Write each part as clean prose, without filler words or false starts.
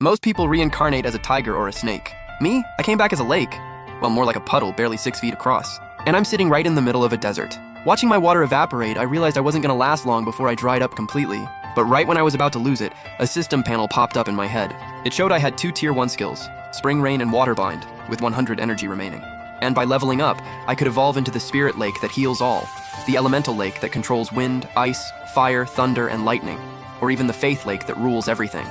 Most people reincarnate as a tiger or a snake. Me? I came back as a lake. Well, more like a puddle, barely 6 feet across. And I'm sitting right in the middle of a desert. Watching my water evaporate, I realized I wasn't gonna last long before I dried up completely. But right when I was about to lose it, a system panel popped up in my head. It showed I had 2 Tier 1 skills, Spring Rain and Water Bind, with 100 energy remaining. And by leveling up, I could evolve into the Spirit Lake that heals all, the Elemental Lake that controls wind, ice, fire, thunder, and lightning, or even the Faith Lake that rules everything.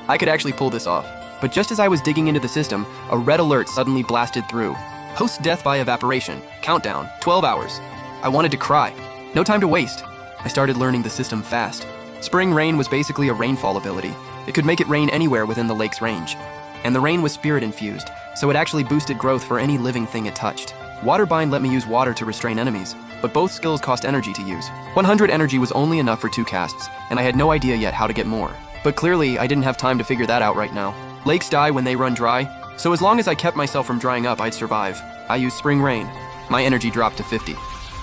I could actually pull this off, but just as I was digging into the system, a red alert suddenly blasted through. Host death by evaporation. Countdown, 12 hours. I wanted to cry. No time to waste. I started learning the system fast. Spring Rain was basically a rainfall ability. It could make it rain anywhere within the lake's range. And the rain was spirit infused, so it actually boosted growth for any living thing it touched. Water Bind let me use water to restrain enemies, but both skills cost energy to use. 100 energy was only enough for 2 casts, and I had no idea yet how to get more. But clearly, I didn't have time to figure that out right now. Lakes die when they run dry, so as long as I kept myself from drying up, I'd survive. I used Spring Rain. My energy dropped to 50.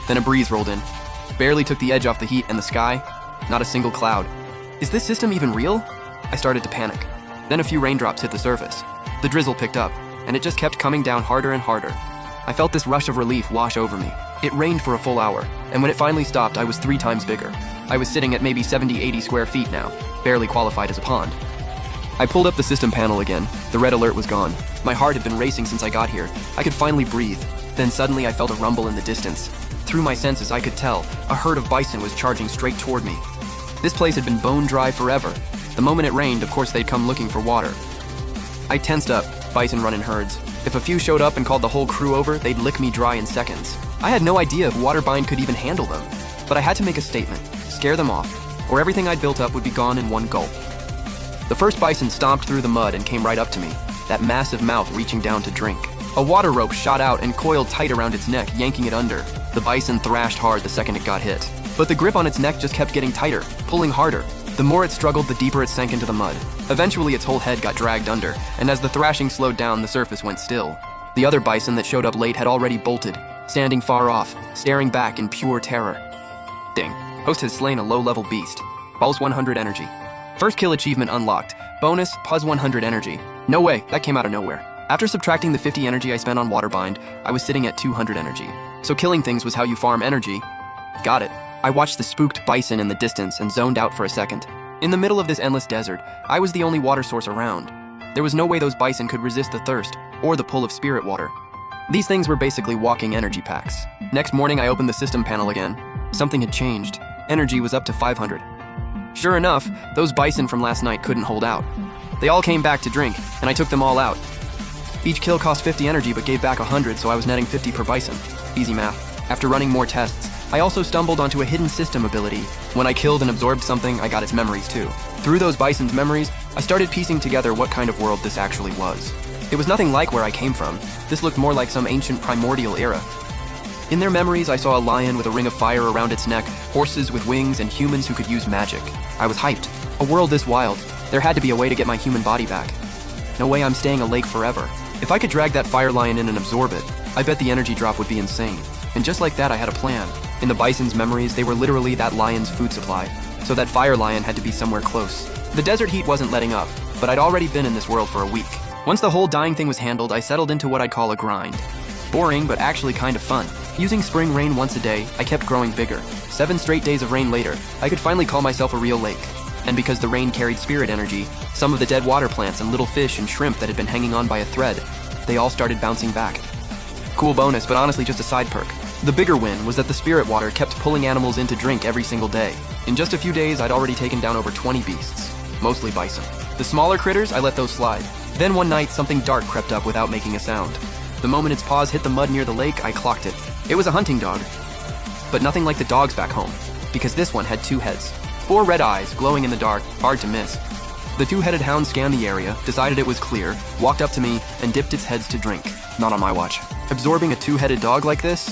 Then a breeze rolled in. Barely took the edge off the heat and the sky. Not a single cloud. Is this system even real? I started to panic. Then a few raindrops hit the surface. The drizzle picked up, and it just kept coming down harder and harder. I felt this rush of relief wash over me. It rained for a full hour, and when it finally stopped, I was 3 times bigger. I was sitting at maybe 70-80 square feet now, barely qualified as a pond. I pulled up the system panel again. The red alert was gone. My heart had been racing since I got here. I could finally breathe. Then suddenly I felt a rumble in the distance. Through my senses, I could tell a herd of bison was charging straight toward me. This place had been bone dry forever. The moment it rained, of course they'd come looking for water. I tensed up. Bison run in herds. If a few showed up and called the whole crew over, they'd lick me dry in seconds. I had no idea if Water Bind could even handle them. But I had to make a statement, scare them off, or everything I'd built up would be gone in one gulp. The first bison stomped through the mud and came right up to me, that massive mouth reaching down to drink. A water rope shot out and coiled tight around its neck, yanking it under. The bison thrashed hard the second it got hit. But the grip on its neck just kept getting tighter, pulling harder. The more it struggled, the deeper it sank into the mud. Eventually, its whole head got dragged under, and as the thrashing slowed down, the surface went still. The other bison that showed up late had already bolted, standing far off, staring back in pure terror. Ding. Host has slain a low-level beast. Pulse 100 energy. First kill achievement unlocked. Bonus, Puzz 100 energy. No way, that came out of nowhere. After subtracting the 50 energy I spent on Water Bind, I was sitting at 200 energy. So killing things was how you farm energy. Got it. I watched the spooked bison in the distance and zoned out for a second. In the middle of this endless desert, I was the only water source around. There was no way those bison could resist the thirst, or the pull of spirit water. These things were basically walking energy packs. Next morning, I opened the system panel again. Something had changed. Energy was up to 500. Sure enough, those bison from last night couldn't hold out. They all came back to drink, and I took them all out. Each kill cost 50 energy but gave back 100, so I was netting 50 per bison. Easy math. After running more tests, I also stumbled onto a hidden system ability. When I killed and absorbed something, I got its memories too. Through those bison's memories, I started piecing together what kind of world this actually was. It was nothing like where I came from. This looked more like some ancient primordial era. In their memories, I saw a lion with a ring of fire around its neck, horses with wings, and humans who could use magic. I was hyped. A world this wild. There had to be a way to get my human body back. No way I'm staying a lake forever. If I could drag that fire lion in and absorb it, I bet the energy drop would be insane. And just like that, I had a plan. In the bison's memories, they were literally that lion's food supply, so that fire lion had to be somewhere close. The desert heat wasn't letting up, but I'd already been in this world for a week. Once the whole dying thing was handled, I settled into what I'd call a grind. Boring, but actually kind of fun. Using Spring Rain once a day, I kept growing bigger. 7 straight days of rain later, I could finally call myself a real lake. And because the rain carried spirit energy, some of the dead water plants and little fish and shrimp that had been hanging on by a thread, they all started bouncing back. Cool bonus, but honestly just a side perk. The bigger win was that the spirit water kept pulling animals in to drink every single day. In just a few days, I'd already taken down over 20 beasts, mostly bison. The smaller critters, I let those slide. Then one night, something dark crept up without making a sound. The moment its paws hit the mud near the lake, I clocked it. It was a hunting dog. But nothing like the dogs back home, because this one had 2 heads. 4 red eyes, glowing in the dark, hard to miss. The 2-headed hound scanned the area, decided it was clear, walked up to me, and dipped its heads to drink. Not on my watch. Absorbing a 2-headed dog like this?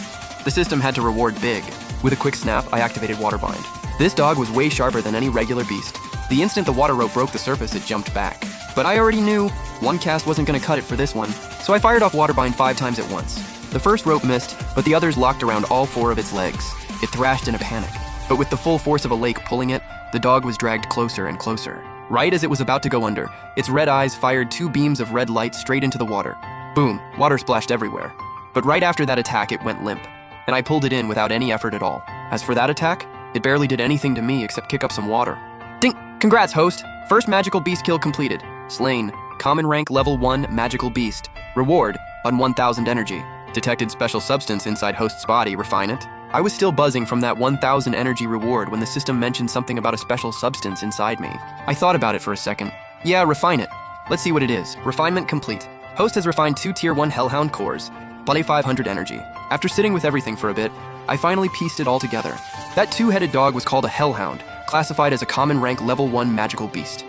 The system had to reward big. With a quick snap, I activated Water Bind. This dog was way sharper than any regular beast. The instant the water rope broke the surface, it jumped back. But I already knew one cast wasn't gonna cut it for this one, so I fired off Water Bind 5 times at once. The first rope missed, but the others locked around all 4 of its legs. It thrashed in a panic. But with the full force of a lake pulling it, the dog was dragged closer and closer. Right as it was about to go under, its red eyes fired 2 beams of red light straight into the water. Boom, water splashed everywhere. But right after that attack, it went limp, and I pulled it in without any effort at all. As for that attack, it barely did anything to me except kick up some water. Ding! Congrats, host! First magical beast kill completed. Slain. Common rank level 1 magical beast. Reward on 1000 energy. Detected special substance inside host's body. Refine it. I was still buzzing from that 1000 energy reward when the system mentioned something about a special substance inside me. I thought about it for a second. Yeah, refine it. Let's see what it is. Refinement complete. Host has refined 2 tier 1 Hellhound cores. Body 500 energy. After sitting with everything for a bit, I finally pieced it all together. That 2-headed dog was called a Hellhound, classified as a common rank level 1 magical beast.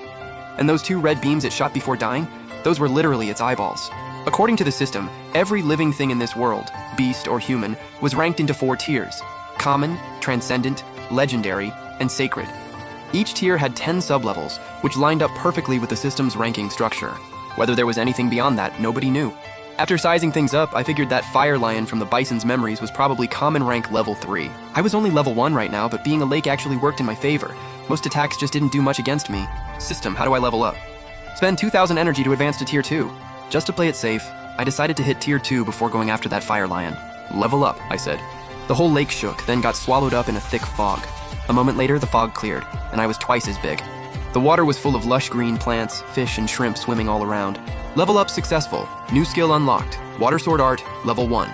And those 2 red beams it shot before dying, those were literally its eyeballs. According to the system, every living thing in this world, beast or human, was ranked into 4 tiers: common, transcendent, legendary, and sacred. Each tier had 10 sublevels, which lined up perfectly with the system's ranking structure. Whether there was anything beyond that, nobody knew. After sizing things up, I figured that Fire Lion from the Bison's Memories was probably common rank level 3. I was only level 1 right now, but being a lake actually worked in my favor. Most attacks just didn't do much against me. System, how do I level up? Spend 2000 energy to advance to tier 2. Just to play it safe, I decided to hit tier 2 before going after that Fire Lion. Level up, I said. The whole lake shook, then got swallowed up in a thick fog. A moment later, the fog cleared, and I was twice as big. The water was full of lush green plants, fish, and shrimp swimming all around. Level up successful. New skill unlocked. Water Sword Art, level 1.